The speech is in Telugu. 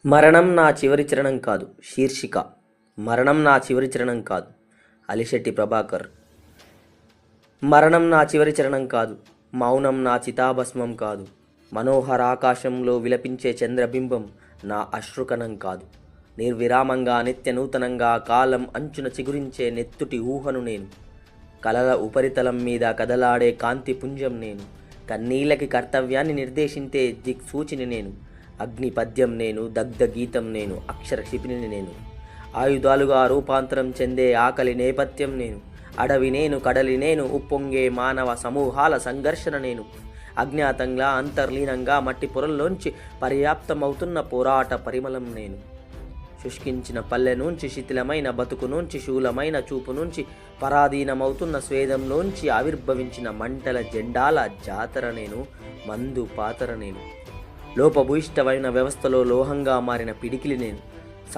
మరణం నా చివరి చరణం కాదు. శీర్షిక: మరణం నా చివరి చరణం కాదు. అలిశెట్టి ప్రభాకర్. మరణం నా చివరి చరణం కాదు. మౌనం నా చితాభస్మం కాదు. మనోహర ఆకాశంలో విలపించే చంద్రబింబం నా అశ్రుకణం కాదు. నిర్విరామంగా నిత్య నూతనంగా కాలం అంచున చిగురించే నెత్తుటి ఊహను నేను. కలల ఉపరితలం మీద కదలాడే కాంతి పుంజం నేను. కన్నీళ్ళకి కర్తవ్యాన్ని నిర్దేశించే దిక్సూచిని నేను. అగ్ని పద్యం నేను, దగ్ధ గీతం నేను, అక్షర క్షిపిణిని నేను. ఆయుధాలుగా రూపాంతరం చెందే ఆకలి నేపథ్యం నేను. అడవి నేను, కడలి నేను, ఉప్పొంగే మానవ సమూహాల సంఘర్షణ నేను. అజ్ఞాతంగా అంతర్లీనంగా మట్టి పొరల్లోంచి పర్యాప్తమవుతున్న పోరాట పరిమళం నేను. శుష్కించిన పల్లె నుంచి, శిథిలమైన బతుకు నుంచి, శూలమైన చూపు నుంచి, పరాధీనమవుతున్న స్వేదంలోంచి ఆవిర్భవించిన మంటల జెండాల జాతర నేను. మందు పాతర నేను. లోపభూయిష్టమైన వ్యవస్థలో లోహంగా మారిన పిడికిలి నేను.